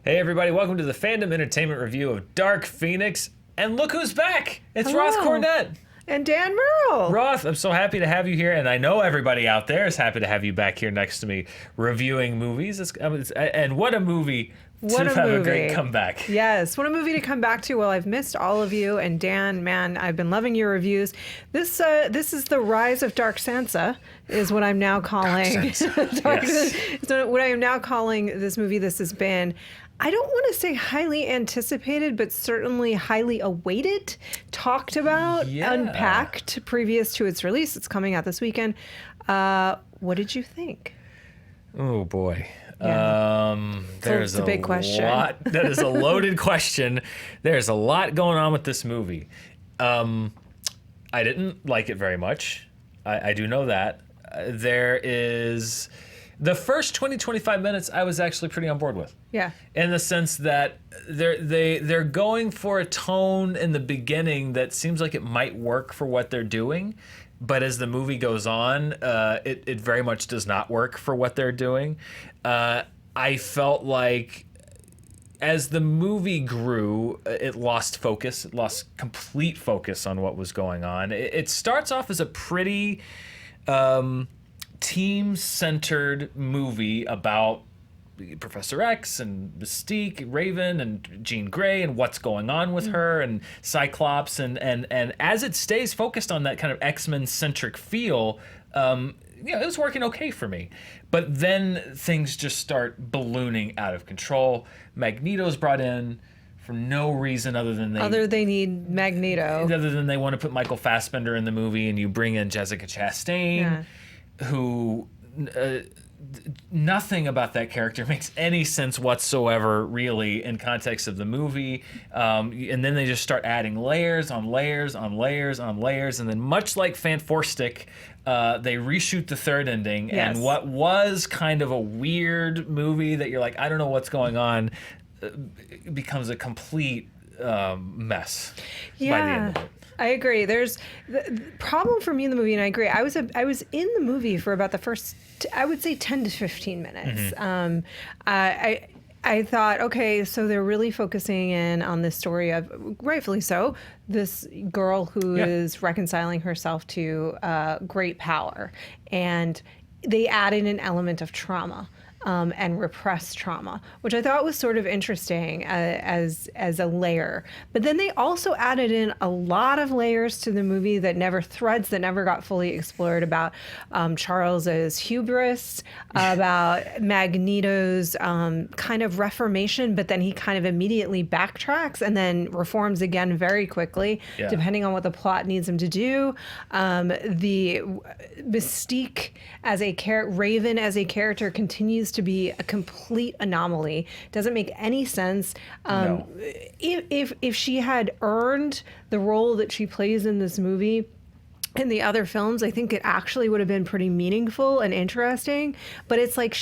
Hey everybody, welcome to the Fandom Entertainment Review of Dark Phoenix. And look who's back! It's Hello. Roth Cornet And Dan Murrell. Roth, I'm so happy to have you here, and I know everybody out there is happy to have you back here next to me reviewing movies. And what a movie What to a have movie. a great comeback. Yes, what a movie to come back to. Well, I've missed all of you, and Dan, man, I've been loving your reviews. This is the rise of Dark Sansa, is what I'm now calling. So what I am now calling this movie. This has been, I don't want to say highly anticipated, but certainly highly awaited, talked about, unpacked previous to its release. It's coming out this weekend. What did you think? Oh boy. Yeah. There's a big question. Lot. That is a loaded question. There's a lot going on with this movie. I didn't like it very much. I do know that. There is the first 20-25 minutes I was actually pretty on board with. Yeah. In the sense that they're going for a tone in the beginning that seems like it might work for what they're doing. But as the movie goes on, it very much does not work for what they're doing. I felt like as the movie grew, it lost focus. It lost complete focus on what was going on. It starts off as a pretty team-centered movie about Professor X and Mystique, Raven, and Jean Grey, and what's going on with her, and Cyclops, and as it stays focused on that kind of X-Men centric feel, it was working okay for me. But then things just start ballooning out of control. Magneto's brought in for no reason other than they need Magneto. Other than they want to put Michael Fassbender in the movie, and you bring in Jessica Chastain, who. Nothing about that character makes any sense whatsoever, really, in context of the movie. And then they just start adding layers on layers on layers on layers. And then much like Fantastic, they reshoot the third ending. Yes. And what was kind of a weird movie that you're like, I don't know what's going on, becomes a complete mess by the end of it. I agree. There's the problem for me in the movie, and I agree. I was in the movie for about the first, I would say, 10 to 15 minutes. Mm-hmm. I thought, okay, so they're really focusing in on this story of, rightfully so, this girl who is reconciling herself to great power, and they added an element of trauma. And repressed trauma, which I thought was sort of interesting as a layer. But then they also added in a lot of layers to the movie that never got fully explored, about Charles's hubris, about Magneto's kind of reformation, but then he kind of immediately backtracks and then reforms again very quickly, depending on what the plot needs him to do. The Mystique as a Raven as a character continues to be a complete anomaly. Doesn't make any sense. No. If she had earned the role that she plays in this movie in the other films, I think it actually would have been pretty meaningful and interesting. But it's like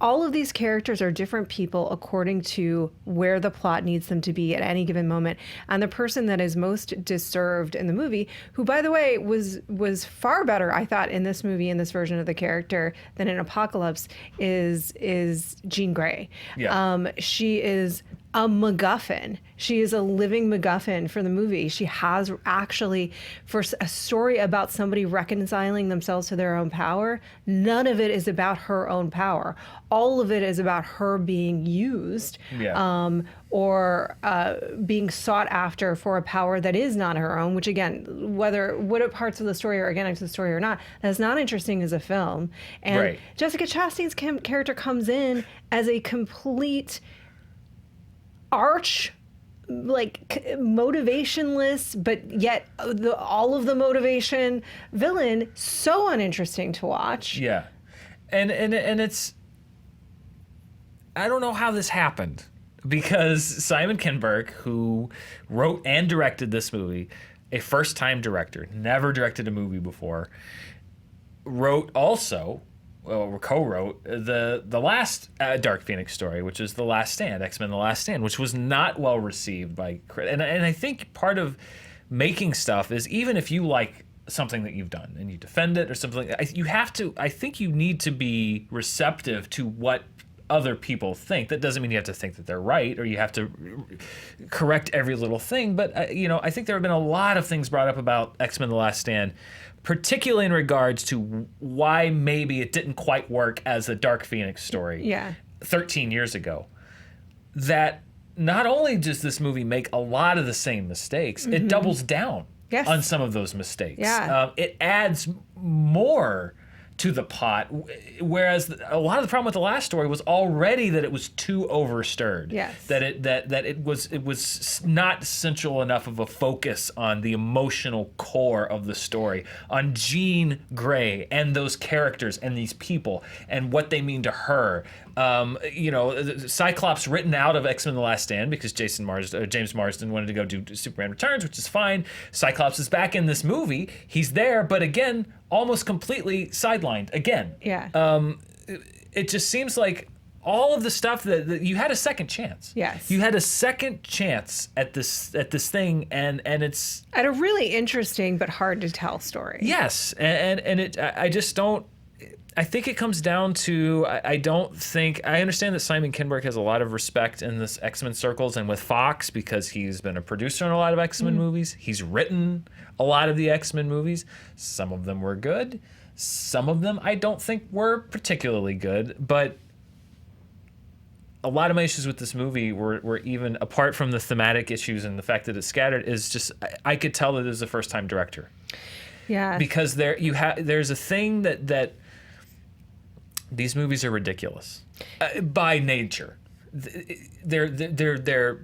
all of these characters are different people according to where the plot needs them to be at any given moment. And the person that is most deserved in the movie, who, by the way, was far better, I thought, in this movie, in this version of the character, than in Apocalypse, is Jean Grey. Yeah. She is a MacGuffin. She is a living MacGuffin for the movie. She has actually, for a story about somebody reconciling themselves to their own power, none of it is about her own power. All of it is about her being used or being sought after for a power that is not her own, which, again, what parts of the story are organic to the story or not, that's not interesting as a film. And Jessica Chastain's character comes in as a complete motivationless, but yet all of the motivation villain, so uninteresting to watch. Yeah. And it's, I don't know how this happened, because Simon Kinberg, who wrote and directed this movie, a first-time director, never directed a movie before, co-wrote the last Dark Phoenix story, which is The Last Stand, X-Men The Last Stand, which was not well received by critics. And I think part of making stuff is, even if you like something that you've done and you defend it or something, I think you need to be receptive to what other people think. That doesn't mean you have to think that they're right or you have to correct every little thing. But, I think there have been a lot of things brought up about X-Men The Last Stand, particularly in regards to why maybe it didn't quite work as a Dark Phoenix story 13 years ago. That not only does this movie make a lot of the same mistakes, it doubles down on some of those mistakes. It adds more to the pot, whereas a lot of the problem with the last story was already that it was too overstirred. That it was not central enough of a focus on the emotional core of the story, on Jean Grey and those characters and these people and what they mean to her. Cyclops written out of X-Men The Last Stand because James Marsden wanted to go do Superman Returns, which is fine. Cyclops is back in this movie. He's there, but again, almost completely sidelined again. It just seems like all of the stuff that you had a second chance. You had a second chance at this thing, and it's at a really interesting but hard to tell story. I just don't. I think it comes down to I understand that Simon Kinberg has a lot of respect in this X-Men circles and with Fox because he's been a producer on a lot of X-Men movies. He's written a lot of the X-Men movies. Some of them were good. Some of them I don't think were particularly good. But a lot of my issues with this movie were even apart from the thematic issues and the fact that it's scattered is just I could tell that it was a first-time director. Because there's a thing that these movies are ridiculous by nature. They're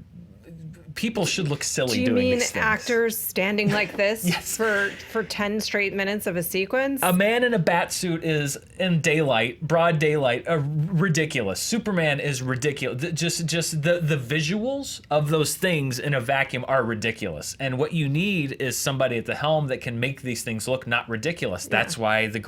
people should look silly doing these things. Do you mean actors standing like this for 10 straight minutes of a sequence? A man in a bat suit is in daylight, broad daylight, ridiculous. Superman is ridiculous. Just the visuals of those things in a vacuum are ridiculous. And what you need is somebody at the helm that can make these things look not ridiculous. That's why the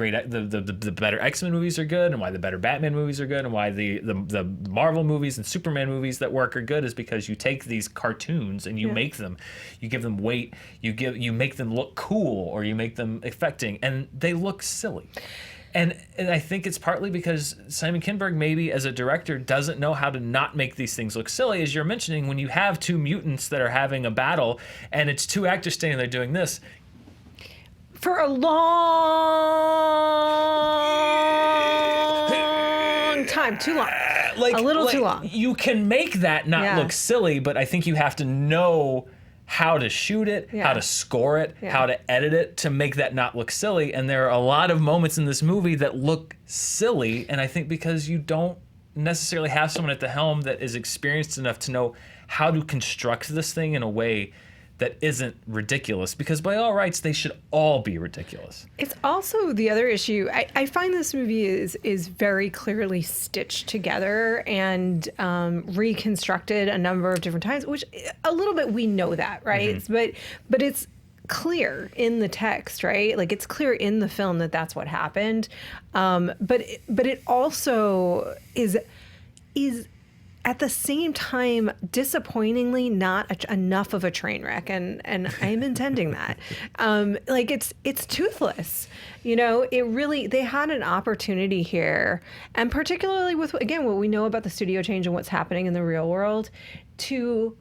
better X-Men movies are good, and why the better Batman movies are good, and why the Marvel movies and Superman movies that work are good is because you take these cartoons and you make them, you give them weight, you make them look cool, or you make them affecting, and they look silly. And I think it's partly because Simon Kinberg, maybe as a director, doesn't know how to not make these things look silly. As you're mentioning, when you have two mutants that are having a battle and it's two actors standing there doing this for a long time, too long. A little too long. You can make that not look silly, but I think you have to know how to shoot it, how to score it, how to edit it to make that not look silly. And there are a lot of moments in this movie that look silly, and I think because you don't necessarily have someone at the helm that is experienced enough to know how to construct this thing in a way that isn't ridiculous, because by all rights, they should all be ridiculous. It's also the other issue. I find this movie is very clearly stitched together and reconstructed a number of different times, which a little bit we know that, right? But it's clear in the text, right? Like it's clear in the film that that's what happened. But it also is at the same time, disappointingly, not enough of a train wreck, and I am intending that. Like it's toothless, It really, they had an opportunity here, and particularly with again what we know about the studio change and what's happening in the real world, to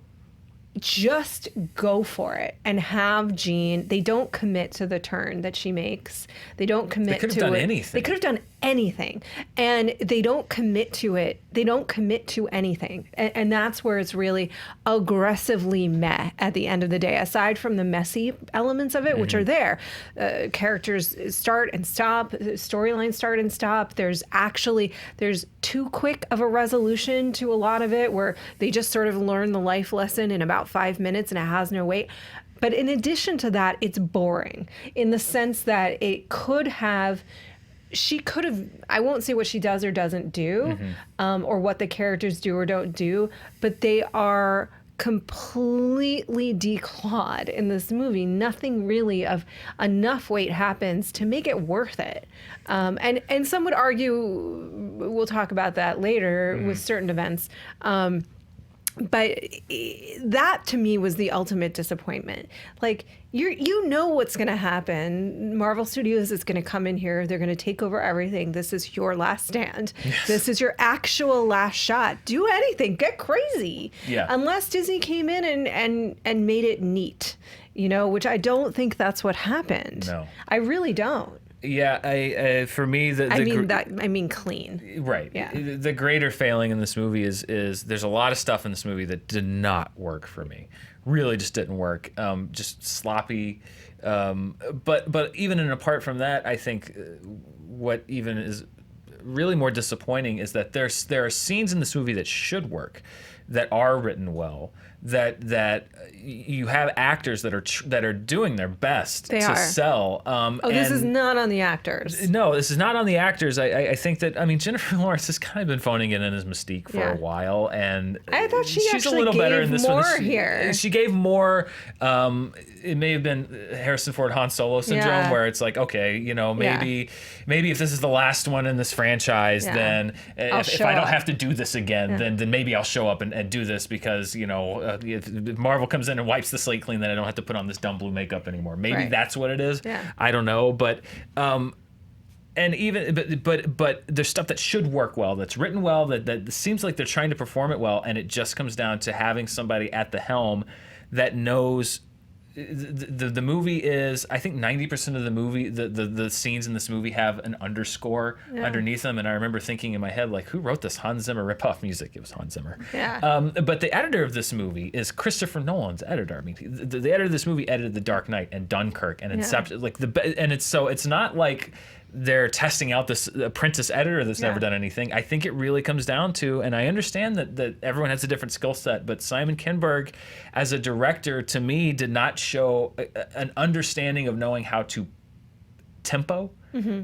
just go for it and have Jean. They don't commit to the turn that she makes. They don't commit to it. They could have done anything. They could have done anything, and they don't commit to it. They don't commit to anything, and that's where it's really aggressively meh at the end of the day. Aside from the messy elements of it, which are there, characters start and stop, storylines start and stop. There's too quick of a resolution to a lot of it, where they just sort of learn the life lesson in about 5 minutes, and it has no weight. But in addition to that, it's boring in the sense that she could have, I won't say what she does or doesn't do, or what the characters do or don't do, but they are completely declawed in this movie. Nothing really of enough weight happens to make it worth it. And some would argue, we'll talk about that later with certain events, but that to me was the ultimate disappointment. Like you know what's going to happen. Marvel Studios is going to come in here. They're going to take over everything. This is your last stand. Yes. This is your actual last shot. Do anything. Get crazy. Yeah. Unless Disney came in and made it neat, which I don't think that's what happened. No. I really don't. Yeah, for me, I mean clean. Right. Yeah. The greater failing in this movie is there's a lot of stuff in this movie that did not work for me. Really, just didn't work. Just sloppy. But even apart from that, I think what even is really more disappointing is that there are scenes in this movie that should work, that are written well, that you have actors that are doing their best to sell. This is not on the actors. No, this is not on the actors. I think that, Jennifer Lawrence has kind of been phoning it in as Mystique for a while, and I thought she's actually a little better in this more one. Here. She gave more. It may have been Harrison Ford Han Solo syndrome, where it's like, okay, maybe if this is the last one in this franchise, then if I don't have to do this again, then maybe I'll show up and do this because if Marvel comes in and wipes the slate clean, then I don't have to put on this dumb blue makeup anymore. Maybe that's what it is. Yeah. I don't know, but and even but there's stuff that should work well, that's written well, that seems like they're trying to perform it well, and it just comes down to having somebody at the helm that knows. The movie is, I think 90% of the movie, the scenes in this movie have an underscore underneath them, and I remember thinking in my head, like, who wrote this Hans Zimmer ripoff music? It was Hans Zimmer. Yeah. But the editor of this movie is Christopher Nolan's editor. The editor of this movie edited The Dark Knight and Dunkirk and Inception. It's not like they're testing out this apprentice editor that's never done anything. I think it really comes down to, and I understand that everyone has a different skill set, but Simon Kinberg as a director, to me, did not show an understanding of knowing how to tempo,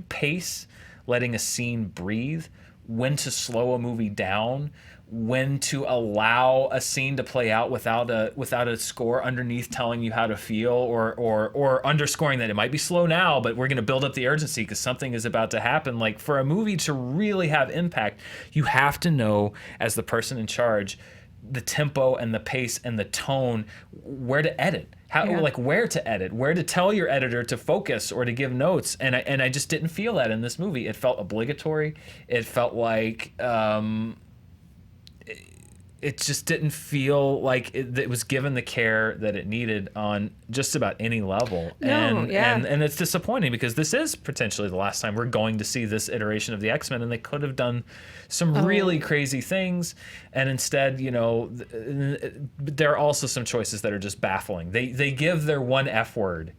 pace, letting a scene breathe, when to slow a movie down, when to allow a scene to play out without a score underneath telling you how to feel, or underscoring that it might be slow now, but we're going to build up the urgency because something is about to happen. Like, for a movie to really have impact, you have to know, as the person in charge, the tempo and the pace and the tone, where to edit. Where to edit, where to tell your editor to focus or to give notes, and I just didn't feel that in this movie. It felt obligatory. It felt like it just didn't feel like it was given the care that it needed on just about any level. And it's disappointing because this is potentially the last time we're going to see this iteration of the X-Men, and they could have done some really crazy things. And instead, there are also some choices that are just baffling. They give their one F word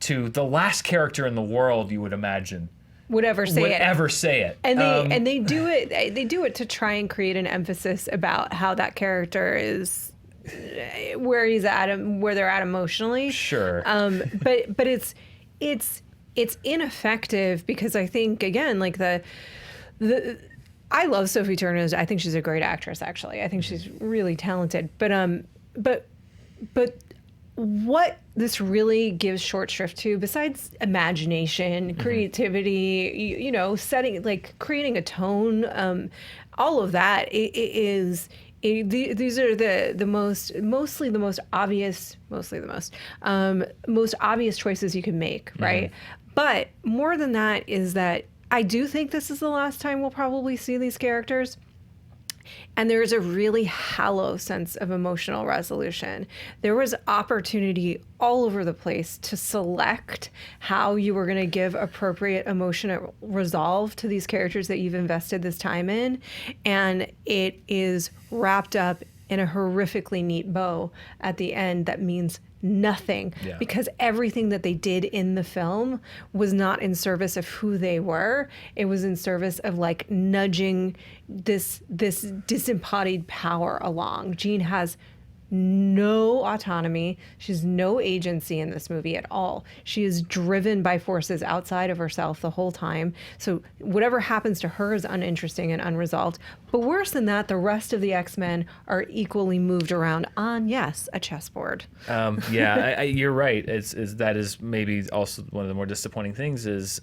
to the last character in the world you would imagine would ever say it. And they do it. They do it to try and create an emphasis about how that character is, where he's at, where they're at emotionally. Sure. But it's ineffective because I think, again, like I love Sophie Turner. I think she's a great actress. Actually, I think she's really talented. But what this really gives short shrift to, besides imagination, creativity, setting, like creating a tone, all of that these are the most obvious choices you can make, right? But more than that is that I do think this is the last time we'll probably see these characters. And there is a really hollow sense of emotional resolution. There was opportunity all over the place to select how you were going to give appropriate emotional resolve to these characters that you've invested this time in. And it is wrapped up in a horrifically neat bow at the end that means nothing, because everything that they did in the film was not in service of who they were. It was in service of like nudging this disembodied power along. Jean has no autonomy. She's no agency in this movie at all. She is driven by forces outside of herself the whole time. So whatever happens to her is uninteresting and unresolved. But worse than that, the rest of the X-Men are equally moved around on, yes, a chessboard. You're right. That is maybe also one of the more disappointing things is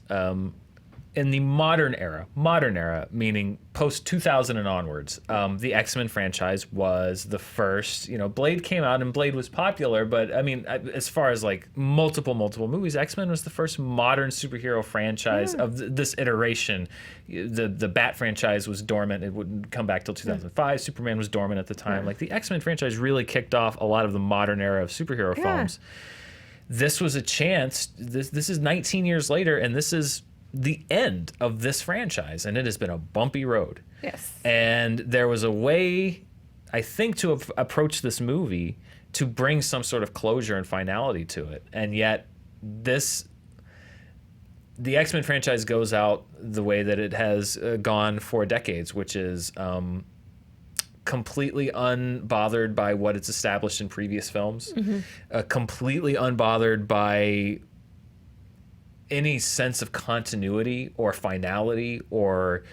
in the modern era, meaning post 2000 and onwards, the X-Men franchise was the first. Blade came out and Blade was popular, but I mean, as far as like multiple movies, X-Men was the first modern superhero franchise of this iteration. The Bat franchise was dormant; it wouldn't come back till 2005. Superman was dormant at the time. Like the X-Men franchise really kicked off a lot of the modern era of superhero films. This was a chance. This is 19 years later, and this is the end of this franchise, and it has been a bumpy road. Yes. And there was a way, I think, to approach this movie to bring some sort of closure and finality to it. And yet, the X-Men franchise goes out the way that it has gone for decades, which is completely unbothered by what it's established in previous films, completely unbothered by any sense of continuity or finality or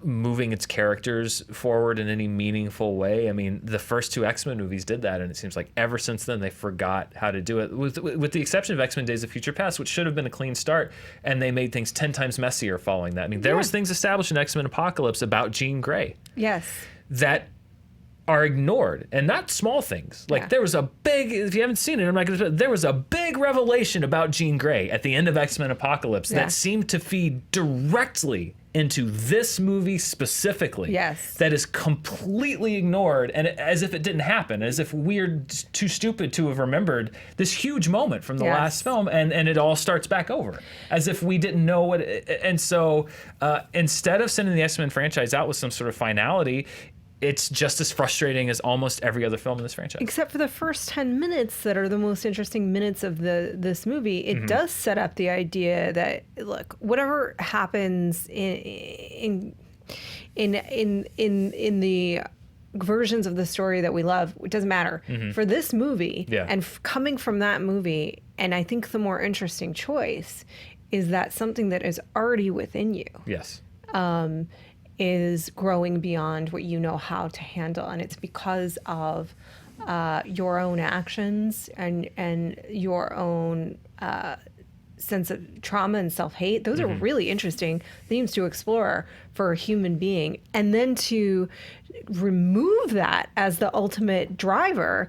moving its characters forward in any meaningful way. I mean, the first two X-Men movies did that, and it seems like ever since then they forgot how to do it, with the exception of X-Men Days of Future Past, which should have been a clean start, and they made things 10 times messier following that. I mean, there was things established in X-Men Apocalypse about Jean Grey. Yes. That are ignored, and not small things. Like there was a big, if you haven't seen it, I'm not going to. There was a big revelation about Jean Grey at the end of X-Men Apocalypse that seemed to feed directly into this movie specifically. Yes. That is completely ignored, and as if it didn't happen, as if we're too stupid to have remembered this huge moment from the last film, and it all starts back over, as if we didn't know what. And so instead of sending the X-Men franchise out with some sort of finality, it's just as frustrating as almost every other film in this franchise. Except for the first 10 minutes that are the most interesting minutes of this movie. It does set up the idea that, look, whatever happens in the versions of the story that we love, it doesn't matter. For this movie, and coming from that movie, and I think the more interesting choice is that something that is already within you. Yes. Is growing beyond what you know how to handle, and it's because of your own actions and your own sense of trauma and self-hate. Those are really interesting themes to explore for a human being, and then to remove that as the ultimate driver.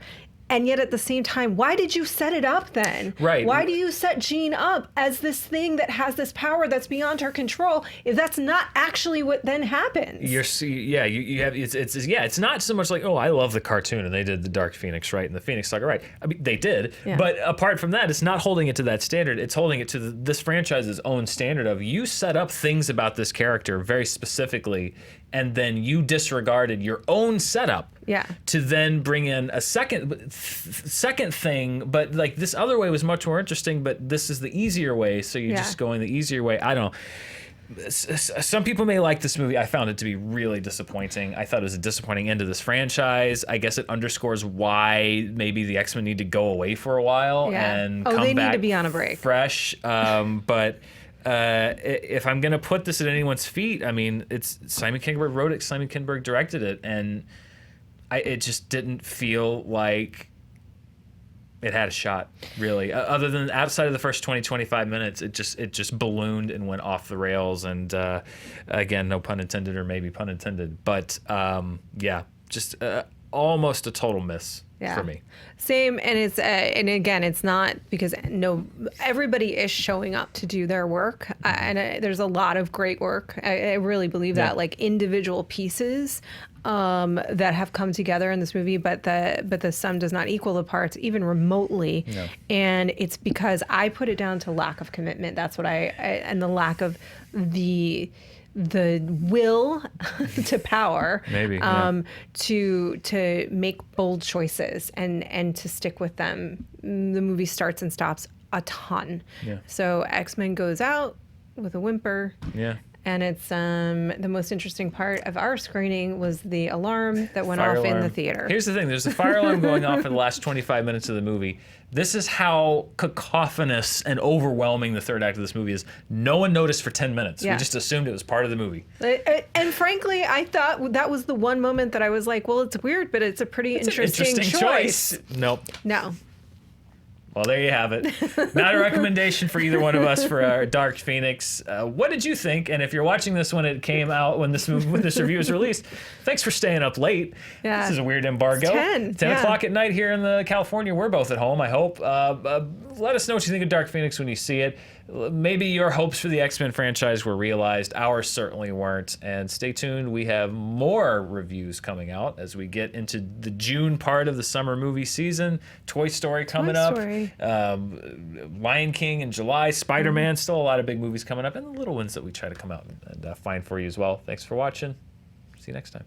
And yet at the same time, why did you set it up then? Right. Why do you set Jean up as this thing that has this power that's beyond her control if that's not actually what then happens? You have it's not so much like, oh, I love the cartoon and they did the Dark Phoenix, right, and the Phoenix Saga, right. I mean, they did, but apart from that, it's not holding it to that standard. It's holding it to this franchise's own standard of, you set up things about this character very specifically, and then you disregarded your own setup to then bring in a second thing. But like, this other way was much more interesting, but this is the easier way, so you're just going the easier way. I don't know. Some people may like this movie. I found it to be really disappointing. I thought it was a disappointing end to this franchise. I guess it underscores why maybe the X-Men need to go away for a while and come they back need to be on a break. Fresh. But if I'm going to put this at anyone's feet, I mean, it's Simon Kinberg wrote it, Simon Kinberg directed it, and it just didn't feel like it had a shot, really. Other than outside of the first 20-25 minutes, it just ballooned and went off the rails. And again, no pun intended, or maybe pun intended. But just almost a total miss for me. Same, and it's and again, it's not because everybody is showing up to do their work, and there's a lot of great work. I really believe that, like individual pieces that have come together in this movie, but the sum does not equal the parts even remotely. No. And it's because I put it down to lack of commitment. That's what and the lack of the will to power, maybe to make bold choices and to stick with them. The movie starts and stops a ton. So X-Men goes out with a whimper. And it's the most interesting part of our screening was the alarm that went off in the theater. Here's the thing. There's a fire alarm going off in the last 25 minutes of the movie. This is how cacophonous and overwhelming the third act of this movie is. No one noticed for 10 minutes. We just assumed it was part of the movie. And frankly, I thought that was the one moment that I was like, well, it's weird, but it's a pretty interesting choice. Nope. No. Well, there you have it. Not a recommendation for either one of us for our Dark Phoenix. What did you think? And if you're watching this when it came out, when this review was released, thanks for staying up late. Yeah. This is a weird embargo. It's 10 o'clock at night here in the California. We're both at home, I hope. Let us know what you think of Dark Phoenix when you see it. Maybe your hopes for the X-Men franchise were realized. Ours certainly weren't. And stay tuned. We have more reviews coming out as we get into the June part of the summer movie season. Toy Story coming up. Lion King in July. Spider-Man. Still a lot of big movies coming up. And the little ones that we try to come out and find for you as well. Thanks for watching. See you next time.